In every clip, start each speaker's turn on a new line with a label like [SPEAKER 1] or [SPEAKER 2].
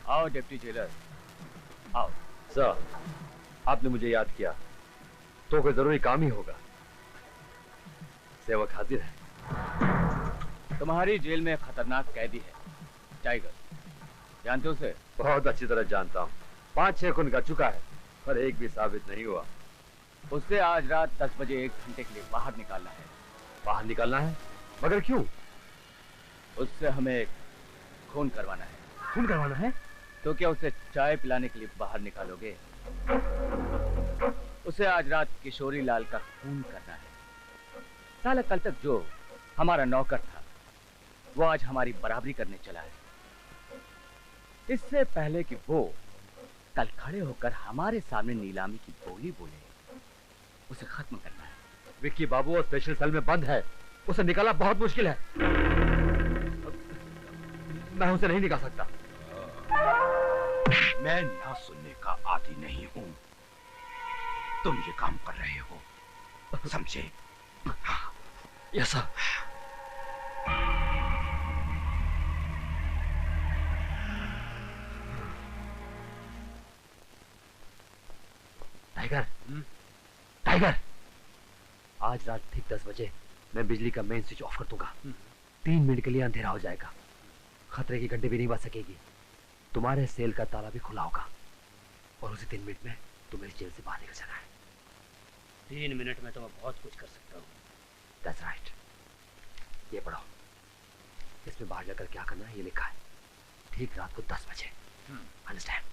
[SPEAKER 1] आओ deputy jailer, आओ।
[SPEAKER 2] Sir, आपने मुझे याद किया तो कोई जरूरी काम ही होगा। सेवक हाजिर है।
[SPEAKER 1] तुम्हारी जेल में खतरनाक कैदी है, टाइगर। जानते हो उसे?
[SPEAKER 2] बहुत अच्छी तरह जानता हूँ। 5-6 खून कर चुका है, पर एक भी साबित नहीं हुआ।
[SPEAKER 1] उससे आज रात 10 बजे 1 घंटे के लिए बाहर निकालना है।
[SPEAKER 2] बाहर निकालना है? मगर क्यों?
[SPEAKER 1] उससे हमें खून करवाना है।
[SPEAKER 2] खून करवाना है?
[SPEAKER 1] तो क्या उसे चाय पिलाने के लिए बाहर निकालोगे? उसे आज रात किशोरी लाल का खून करना है। साला कल तक जो हमारा नौकर था, वो आज हमारी बराबरी करने चला है। इससे पहले कि वो कल खड़े होकर हमारे सामने नीलामी की बोली बोले, उसे खत्म करना है।
[SPEAKER 2] विक्की बाबू और स्पेशल सेल में बंद है, उसे निकालना बहुत मुश्किल है। मैं उसे नहीं निकाल सकता।
[SPEAKER 3] मैं ना सुनने का आदी नहीं हूं। तुम ये काम कर रहे हो, समझे?
[SPEAKER 2] Yes sir. टाइगर, टाइगर, आज रात ठीक 10 बजे मैं बिजली का मेन स्विच ऑफ कर दूंगा। 3 मिनट के लिए अंधेरा हो जाएगा। खतरे की घंटी भी नहीं बज सकेगी। तुम्हारे सेल का ताला भी खुला होगा और उसी 3 मिनट में तुम्हें जेल से बाहर निकल जाना है।
[SPEAKER 4] 3 मिनट में तो मैं बहुत कुछ कर सकता हूँ।
[SPEAKER 2] That's right. ये पढ़ो, इसमें बाहर जाकर क्या करना है ये लिखा है। ठीक रात को 10 बजे। अंडरस्टैंड?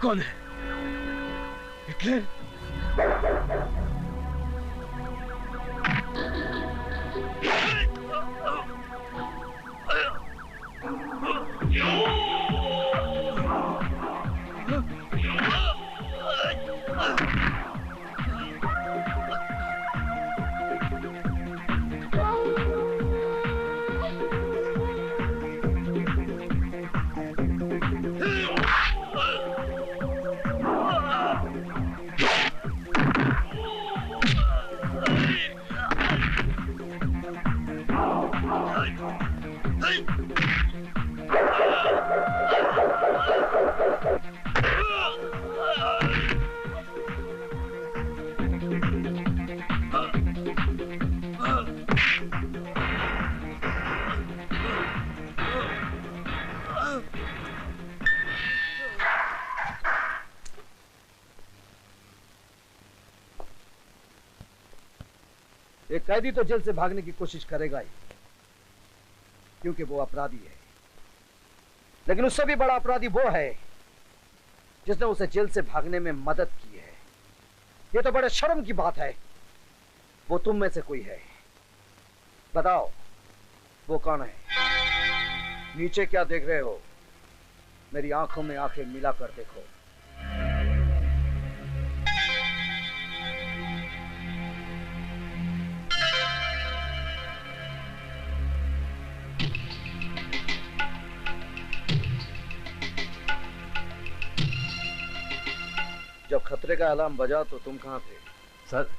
[SPEAKER 3] कौन है? हिटलर?
[SPEAKER 5] कैदी तो जेल से भागने की कोशिश करेगा ही, क्योंकि वो अपराधी है। लेकिन उससे भी बड़ा अपराधी वो है जिसने उसे जेल से भागने में मदद की है। ये तो बड़े शर्म की बात है। वो तुम में से कोई है। बताओ वो कौन है? नीचे क्या देख रहे हो? मेरी आंखों में आंखें मिलाकर देखो। जब खतरे का अलार्म बजा तो तुम कहां थे?
[SPEAKER 2] सर,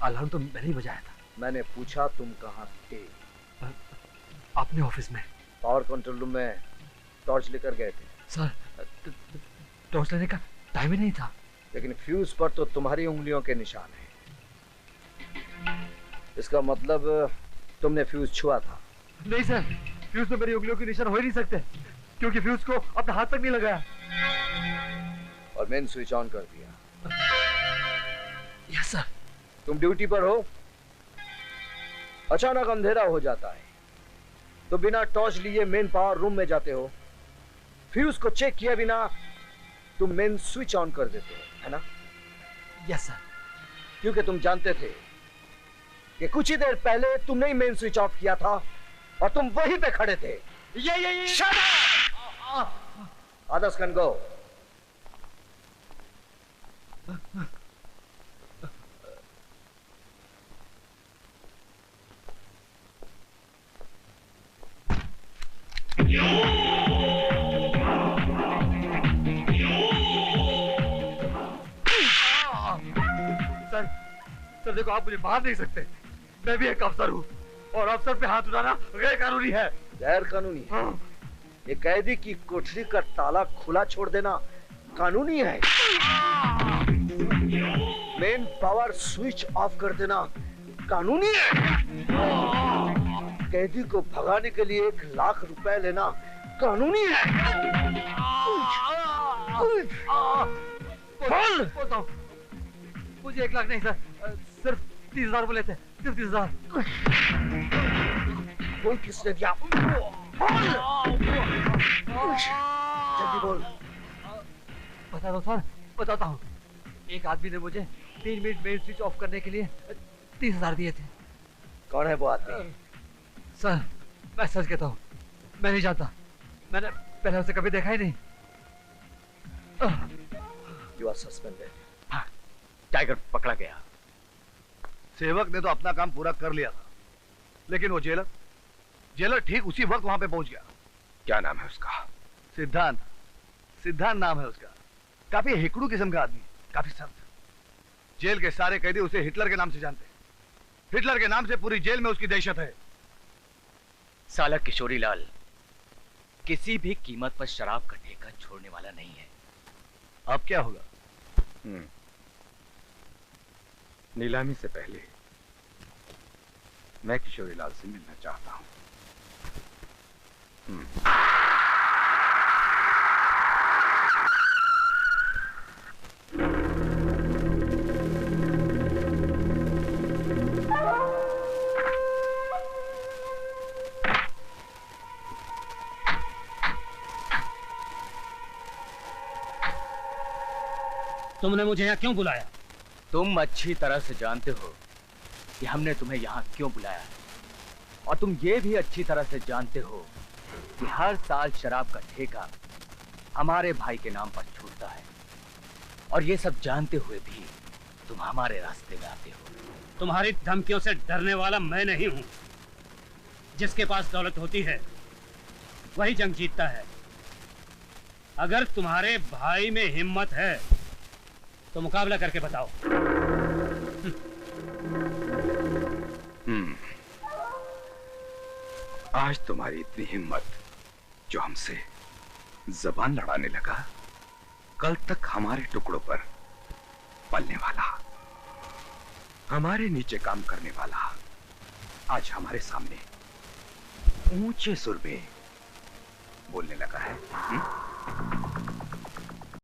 [SPEAKER 2] अलार्म तो मैंने ही बजाया था।
[SPEAKER 5] मैंने पूछा तुम कहां थे?
[SPEAKER 2] अपने ऑफिस में।
[SPEAKER 5] पावर कंट्रोल रूम में टॉर्च लेकर गए थे?
[SPEAKER 2] सर, टॉर्च लेने का टाइम ही नहीं था।
[SPEAKER 5] लेकिन फ्यूज पर तो तुम्हारी उंगलियों के निशान हैं। इसका मतलब तुमने फ्यूज छुआ था?
[SPEAKER 2] नहीं सर, फ्यूज तो मेरी उंगलियों के निशान हो ही नहीं सकते, क्योंकि फ्यूज को अपने हाथ तक नहीं लगाया।
[SPEAKER 5] और मेन स्विच ऑन कर दिया?
[SPEAKER 2] Yes sir.
[SPEAKER 5] तुम ड्यूटी पर हो, अचानक अंधेरा हो जाता है तो बिना टॉर्च लिए मेन पावर रूम में जाते हो, फ्यूज को चेक किए बिना तुम मेन स्विच ऑन कर देते हो, है ना?
[SPEAKER 2] Yes sir.
[SPEAKER 5] क्योंकि तुम जानते थे कि कुछ ही देर पहले तुमने ही मेन स्विच ऑफ किया था और तुम वहीं पे खड़े थे।
[SPEAKER 2] ये
[SPEAKER 5] Shut up! Others can go.
[SPEAKER 2] Sir देखो, आप मुझे मार नहीं सकते। मैं भी एक अफसर हूँ और अफसर पे हाथ उठाना गैर कानूनी है।
[SPEAKER 5] गैर कानूनी? हाँ। ये कैदी की कोठरी का ताला खुला छोड़ देना कानूनी है। मेन पावर स्विच ऑफ कर देना कानूनी है। कैदी को भगाने के लिए 1 लाख रुपए लेना कानूनी है।
[SPEAKER 2] बोल। मुझे 1 लाख नहीं सर, सिर्फ 30,000 बोले थे, सिर्फ 30,000।
[SPEAKER 5] बोल किसने दिया? जल्दी बोल।
[SPEAKER 2] बता दो सर, बताता हूँ। एक आदमी ने मुझे 3 मिनट मेन स्विच ऑफ करने के लिए 30,000 दिए थे।
[SPEAKER 5] कौन है वो आदमी?
[SPEAKER 2] सर, मैं सच कहता हूँ, मैं नहीं जानता। मैंने पहले उसे कभी देखा ही नहीं।
[SPEAKER 5] You are suspended.
[SPEAKER 1] हाँ, टाइगर पकड़ा गया।
[SPEAKER 6] सेवक ने तो अपना काम पूरा कर लिया था, लेकिन वो जेलर ठीक उसी वक्त वहां पे पहुंच गया।
[SPEAKER 3] क्या नाम है उसका?
[SPEAKER 6] सिद्धांत नाम है उसका। काफी हिकड़ू किस्म का आदमी, काफी सख्त। जेल के सारे कैदी उसे हिटलर के नाम से जानते हैं। हिटलर के नाम से पूरी जेल में उसकी दहशत है।
[SPEAKER 1] साला किशोरी लाल किसी भी कीमत पर शराब का ठेका छोड़ने वाला नहीं है।
[SPEAKER 6] अब क्या होगा?
[SPEAKER 3] नीलामी से पहले मैं किशोरी लाल से मिलना चाहता हूं।
[SPEAKER 4] तुमने मुझे यहाँ क्यों बुलाया?
[SPEAKER 1] तुम अच्छी तरह से जानते हो कि हमने तुम्हें यहाँ क्यों बुलाया है, और तुम ये भी अच्छी तरह से जानते हो कि हर साल शराब का ठेका हमारे भाई के नाम पर छूटता है, और ये सब जानते हुए भी तुम हमारे रास्ते में आते हो।
[SPEAKER 4] तुम्हारी धमकियों से डरने वाला मैं नहीं हूं। जिसके पास दौलत होती है वही जंग जीतता है। अगर तुम्हारे भाई में हिम्मत है तो मुकाबला करके बताओ।
[SPEAKER 3] आज तुम्हारी इतनी हिम्मत जो हमसे जबान लड़ाने लगा, कल तक हमारे टुकड़ों पर पलने वाला, हमारे नीचे काम करने वाला, आज हमारे सामने ऊंचे सुर में बोलने लगा है।